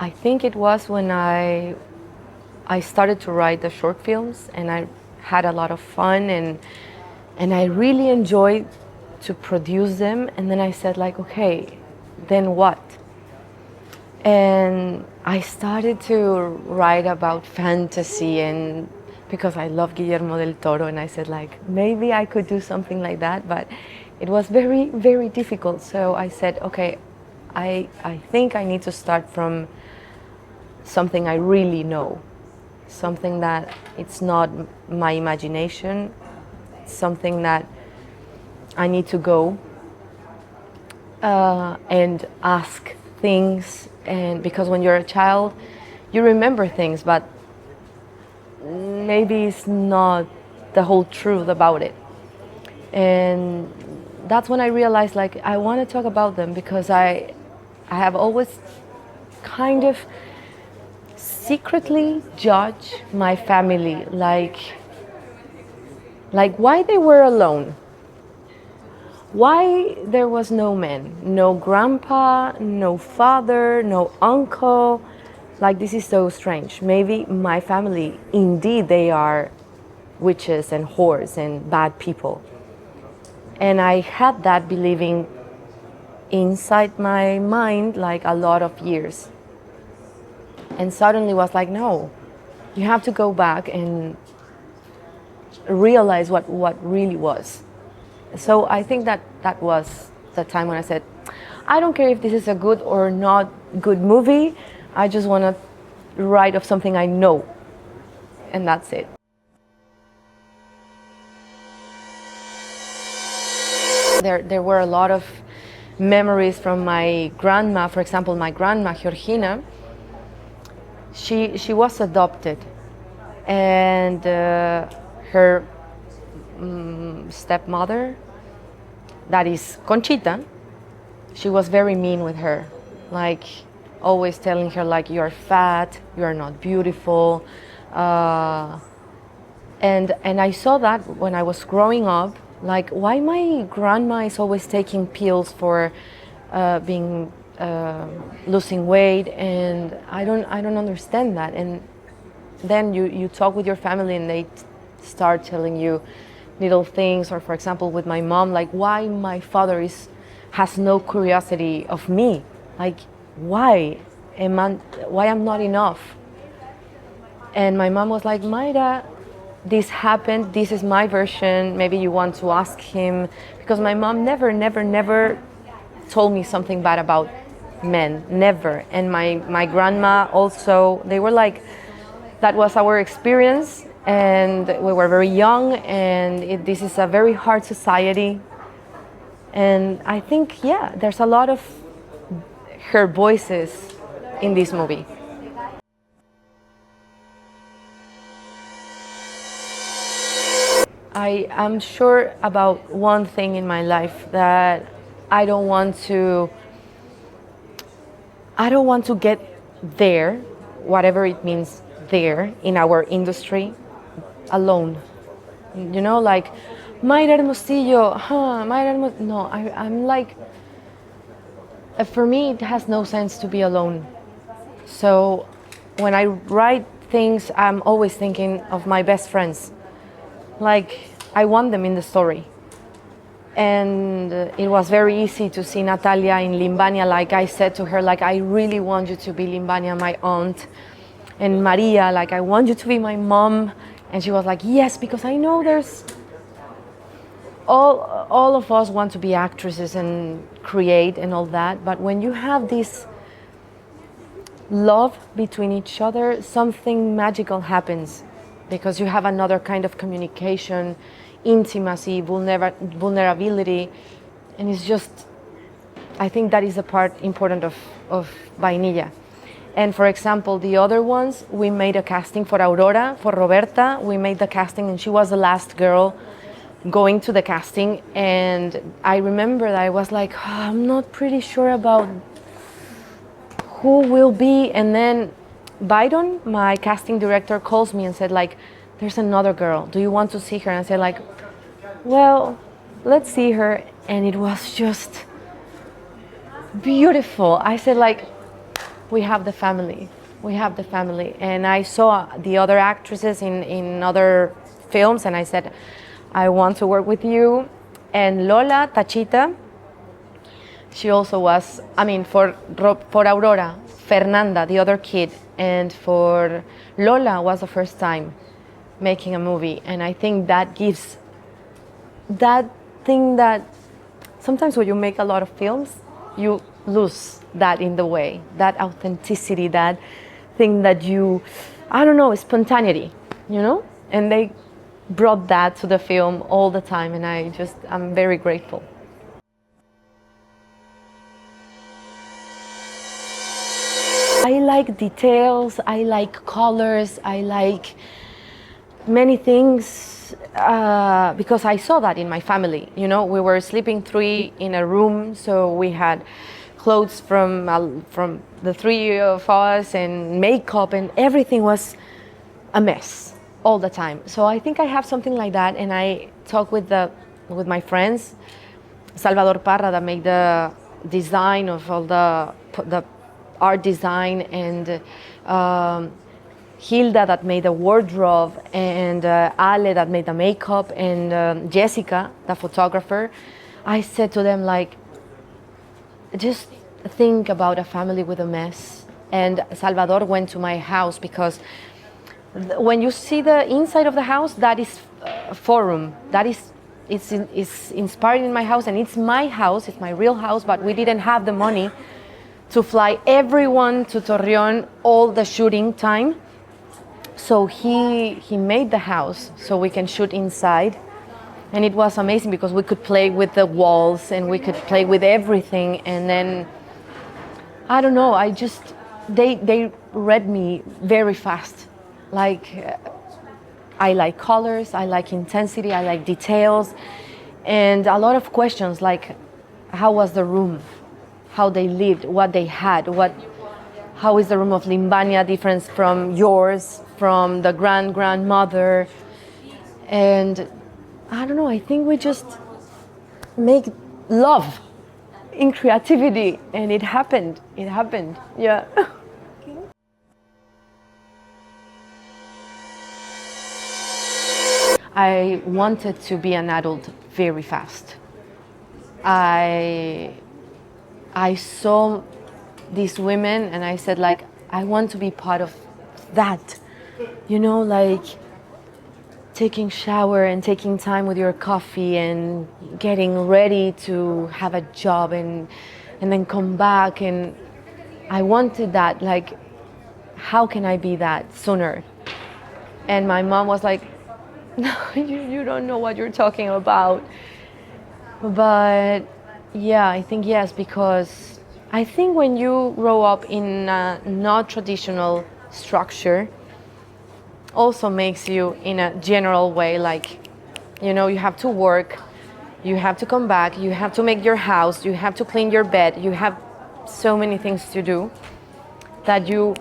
I think it was when I started to write the short films, and I had a lot of fun, and I really enjoyed to produce them. And then I said like, okay, then what? And I started to write about fantasy, and because I love Guillermo del Toro, and I said like, maybe I could do something like that, but it was very, very difficult. So I said, okay, I think I need to start from something I really know, something that it's not my imagination, something that I need to go and ask things. And because when you're a child, you remember things, but maybe it's not the whole truth about it. And that's when I realized like I want to talk about them, because I have always kind of secretly judged my family, like why they were alone, why there was no man, no grandpa, no father, no uncle. Like, this is so strange. Maybe my family, indeed, they are witches and whores and bad people. And I had that believing inside my mind like a lot of years. And suddenly was like, no, you have to go back and realize what really was. So I think that was the time when I said, I don't care if this is a good or not good movie, I just want to write of something I know, and that's it. There were a lot of memories from my grandma. For example, my grandma, Georgina, she was adopted, and her stepmother, that is Conchita, she was very mean with her, like always telling her like, you're fat, you're not beautiful. And I saw that when I was growing up, like why my grandma is always taking pills for being losing weight, and I don't understand that. And then you talk with your family and they start telling you little things. Or for example with my mom, like why my father has no curiosity of me, like why I'm not enough. And my mom was like, Mayra, this happened, this is my version, maybe you want to ask him. Because my mom never told me something bad about men, never. And my grandma also, they were like, that was our experience, and we were very young, and this is a very hard society. And I think, yeah, there's a lot of her voices in this movie. I am sure about one thing in my life, that I don't want to get there, whatever it means there in our industry, alone. You know, like Mayra Hermosillo, Mayra Hermosillo. No, I'm like, for me it has no sense to be alone. So when I write things, I'm always thinking of my best friends. Like, I want them in the story. And it was very easy to see Natalia in Limbania. Like I said to her, like, I really want you to be Limbania, my aunt. And Maria, like, I want you to be my mom. And she was like, yes, because I know there's all of us want to be actresses and create and all that. But when you have this love between each other, something magical happens, because you have another kind of communication, intimacy, vulnerability. And it's just, I think that is a part important of Vainilla. And for example, the other ones, we made a casting for Aurora, for Roberta. We made the casting, and she was the last girl going to the casting. And I remember that I was like, I'm not pretty sure about who will be. And then Byron, my casting director, calls me and said like, there's another girl, do you want to see her? And I said like, well, let's see her. And it was just beautiful. I said like, we have the family. We have the family. And I saw the other actresses in other films, and I said, I want to work with you. And Lola, Tachita, she also was, I mean, for Aurora, Fernanda, the other kid, and for Lola was the first time making a movie. And I think that gives that thing that sometimes when you make a lot of films, you lose that in the way, that authenticity, that thing that you, I don't know, spontaneity, you know? And they brought that to the film all the time, and I'm very grateful. I like details, I like colors, I like many things because I saw that in my family. You know, we were sleeping three in a room, so we had clothes from the three of us and makeup, and everything was a mess all the time. So I think I have something like that, and I talk with my friends, Salvador Parra, that made the design of all the art design, and Hilda that made the wardrobe, and Ale that made the makeup, and Jessica, the photographer. I said to them, like, just think about a family with a mess. And Salvador went to my house because when you see the inside of the house, that is a forum. That is, it's inspired in my house, and it's my house, it's my real house, but we didn't have the money to fly everyone to Torreón all the shooting time. So he made the house so we can shoot inside. And it was amazing because we could play with the walls and we could play with everything. And then, I don't know, they read me very fast. Like, I like colors, I like intensity, I like details. And a lot of questions like, how was the room? How they lived, what they had, how is the room of Limbania different from yours, from the grandmother? And I don't know, I think we just make love in creativity, and it happened, yeah. I wanted to be an adult very fast. I saw these women and I said, like, I want to be part of that, you know, like taking shower and taking time with your coffee and getting ready to have a job and then come back. And I wanted that, like, how can I be that sooner? And my mom was like, no, you don't know what you're talking about. But yeah, I think yes, because I think when you grow up in a not traditional structure, also makes you in a general way, like, you know, you have to work, you have to come back, you have to make your house, you have to clean your bed, you have so many things to do that you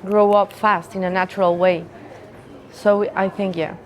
grow up fast in a natural way. So I think, yeah.